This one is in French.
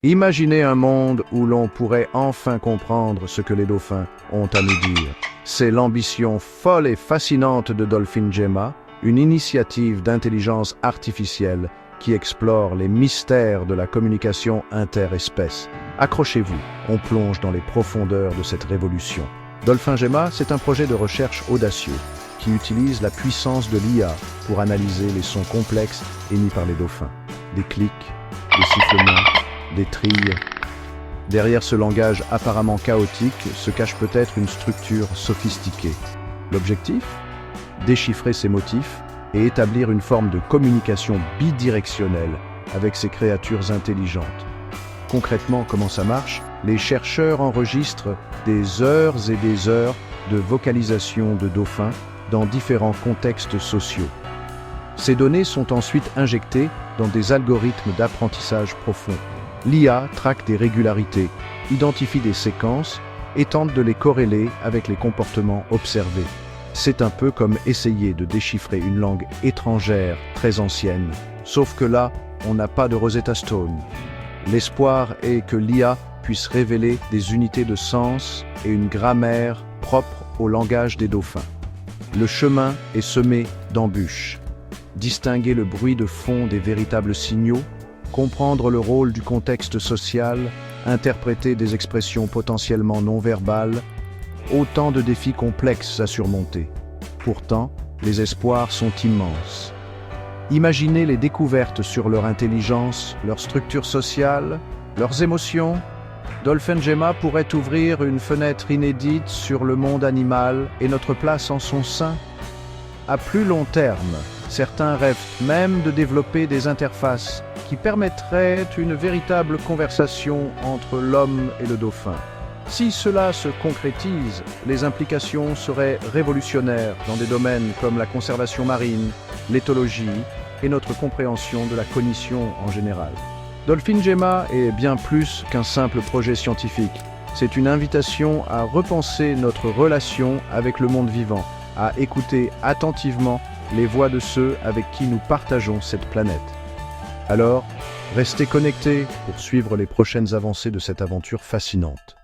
Imaginez un monde où l'on pourrait enfin comprendre ce que les dauphins ont à nous dire. C'est l'ambition folle et fascinante de Dolphin Gemma, une initiative d'intelligence artificielle qui explore les mystères de la communication interespèces. Accrochez-vous, on plonge dans les profondeurs de cette révolution. Dolphin Gemma, c'est un projet de recherche audacieux qui utilise la puissance de l'IA pour analyser les sons complexes émis par les dauphins. Des clics, des sifflements, des trilles. Derrière ce langage apparemment chaotique se cache peut-être une structure sophistiquée. L'objectif ? Déchiffrer ces motifs et établir une forme de communication bidirectionnelle avec ces créatures intelligentes. Concrètement, comment ça marche ? Les chercheurs enregistrent des heures et des heures de vocalisation de dauphins dans différents contextes sociaux. Ces données sont ensuite injectées dans des algorithmes d'apprentissage profond. L'IA traque des régularités, identifie des séquences et tente de les corréler avec les comportements observés. C'est un peu comme essayer de déchiffrer une langue étrangère très ancienne, sauf que là, on n'a pas de Rosetta Stone. L'espoir est que l'IA puisse révéler des unités de sens et une grammaire propre au langage des dauphins. Le chemin est semé d'embûches. Distinguer le bruit de fond des véritables signaux, comprendre le rôle du contexte social, interpréter des expressions potentiellement non verbales, autant de défis complexes à surmonter. Pourtant, les espoirs sont immenses. Imaginez les découvertes sur leur intelligence, leur structure sociale, leurs émotions. Dolphin Gemma pourrait ouvrir une fenêtre inédite sur le monde animal et notre place en son sein. À plus long terme, certains rêvent même de développer des interfaces qui permettraient une véritable conversation entre l'homme et le dauphin. Si cela se concrétise, les implications seraient révolutionnaires dans des domaines comme la conservation marine, l'éthologie et notre compréhension de la cognition en général. Dolphin Gemma est bien plus qu'un simple projet scientifique. C'est une invitation à repenser notre relation avec le monde vivant, à écouter attentivement les voix de ceux avec qui nous partageons cette planète. Alors, restez connectés pour suivre les prochaines avancées de cette aventure fascinante.